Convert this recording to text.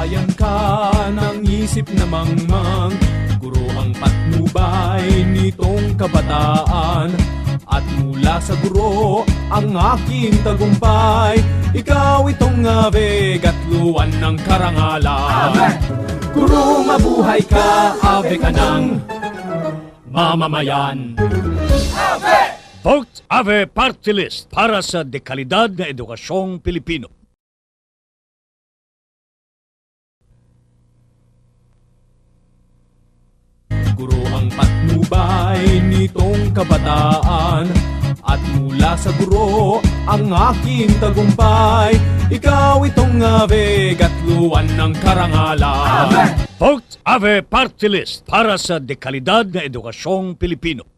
Bayan ka ng isip na mangmang, guro ang patnubay nitong kabataan. At mula sa guro ang aking tagumpay, ikaw itong ave, gatluan ng karangalan. Ave! Guro, mabuhay ka, ave ka ng mamamayan. Ave! Vote Ave Party List para sa dekalidad na edukasyong Pilipino. Guro ang patnubay nitong kabataan. At mula sa guro ang aking tagumpay, ikaw itong ave, gatluan ng karangalan. Vote Ave Party List para sa dekalidad na edukasyong Pilipino.